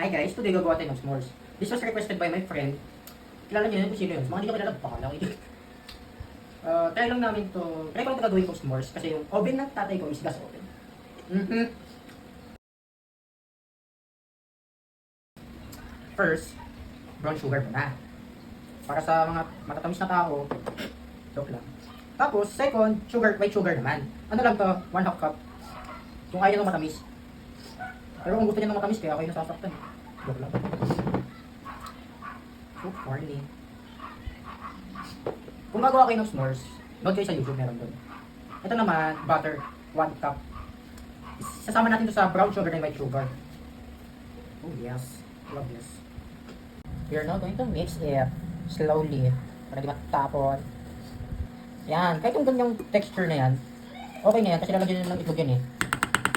Hi guys, today gagawa tayo ng s'mores. This was requested by my friend. Kilala niyo yun kung sino yun. Mga hindi ko kilala, baka lang. Try lang namin to. Try ko lang ito gagawin kong s'mores kasi yung oven ng tatay ko is gas oven. First, brown sugar muna. Para sa mga matatamis na tao, joke lang. Tapos, second, sugar, white sugar naman. Ano lang to, 1/2 cup. Kung ayaw ng matamis. Pero kung gusto niya ng matamis, kaya kayo nasasaktan. Joke lang. Oh, corny. Kung gagawa kayo ng s'mores, note kayo sa YouTube, meron doon. Ito naman, butter, 1 cup. Sasama natin to sa brown sugar and white sugar. Oh yes, love this. We are now going to mix it slowly para di matapon. Yan, kahit yung ganyang texture na yan, okay na yan kasi lalagyan nyo ng itlog yan eh.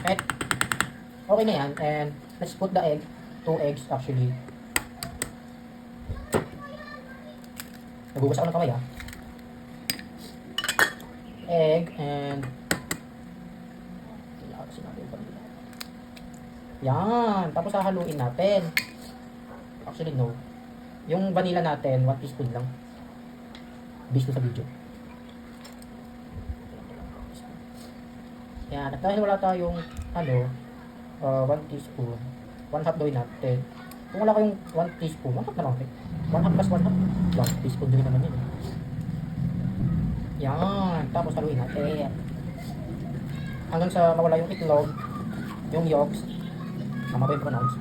Kahit okay na yan, and let's put the egg, 2 eggs actually. Nagugas ako ng kamay ah. Egg and yan, tapos hahaluin natin. Actually no, yung vanilla natin 1 teaspoon lang based sa video. Yan, at dahil wala tayong 1 teaspoon, 1/2 gawin natin. Kung wala kayong 1 teaspoon, 1/2 na lang okay. 1/2 plus 1/2 1 teaspoon din naman yun. Yan, tapos haluin natin hanggang sa mawala yung itlog, yung yolks. Tama ba yung pronounce?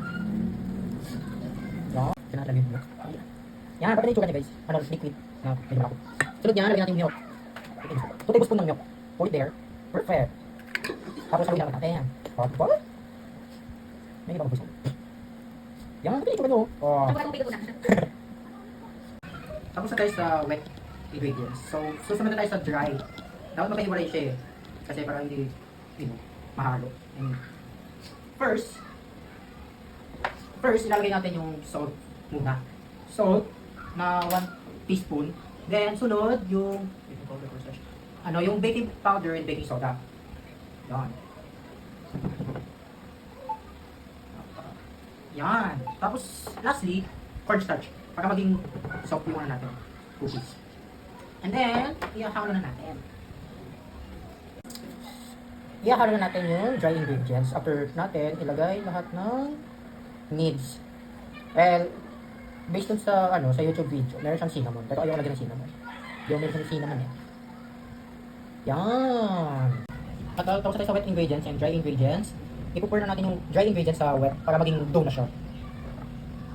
Yan, pinalagay yung milk. Yan, pati na yung sugar niya guys. Liquid na medyo malako. Sunod yan, lagyan natin yung milk. 2 tablespoon ng milk. Pour it there. Perfect. Tapos haluin naman natin. O, diba? May ibang gusto. Yan, pati yung sugar nyo. O. Tapos na tayo sa wet ingredients. So, susunod na tayo sa dry. Dapat magkahiwalay siya eh. Kasi para hindi, mahalo. And First, ilalagay natin yung salt muna. Salt na 1 teaspoon. Then, sunod yung yung baking powder and baking soda. Yan. Yan. Tapos, lastly, cornstarch. Para maging soft yung natin. Cookies. And then, ihahalo na natin. Ihahalo na natin yung dry ingredients. After natin, ilagay lahat ng needs. Well, based on sa sa YouTube video, meron siyang cinnamon. Pero ayaw lagyan ng cinnamon. Yung meron siyang cinnamon eh. Yan. At tapos tayo sa wet ingredients and dry ingredients. Ipo-pour na natin yung dry ingredients sa wet para maging dough na siya.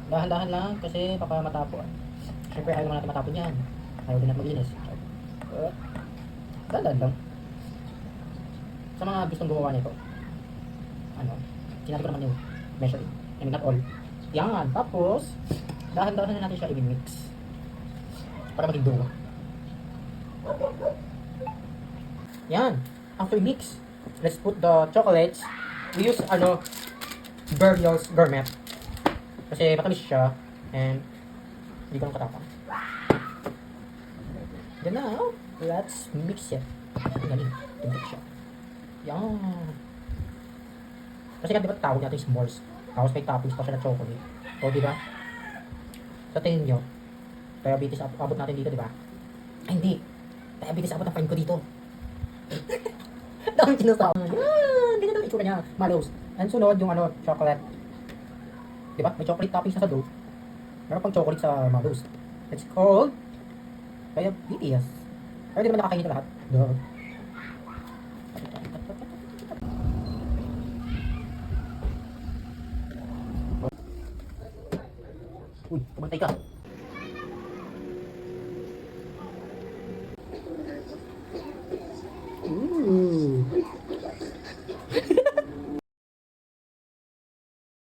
Dahan-dahan lang kasi baka matapon. Siyempre ayaw naman natin matapon yan. Ayaw din natin maglinis. Dahan-dahan lang. Sa mga gustong gumawa nito, sinabi ko naman yung measuring. And not all. Yan. Tapos, dahan-dahan na natin siya i-mix. Para maging dough. Yan. After mix, let's put the chocolates. We use, Berlioz Gourmet. Kasi matamis siya. And, hindi ko nang katapang. Then now, let's mix it. Galing. Tumik siya. Yan. Kasi diba tawag natin s'mores. Tapos may toppings pa siya na chocolate. O diba? Sa tingin nyo, diabetes abot natin dito, diba? Ay hindi. Diabetes abot ang friend ko dito. Dami sinasabi. Yan! Ganyan ang itsura niya. Mallows. And sunod yung chocolate. Diba? May chocolate toppings na sa dough. Meron pang chocolate sa mallows. It's called diabetes. Pero di naman nakakainin na lahat. Duh. Uy, kumantay ka.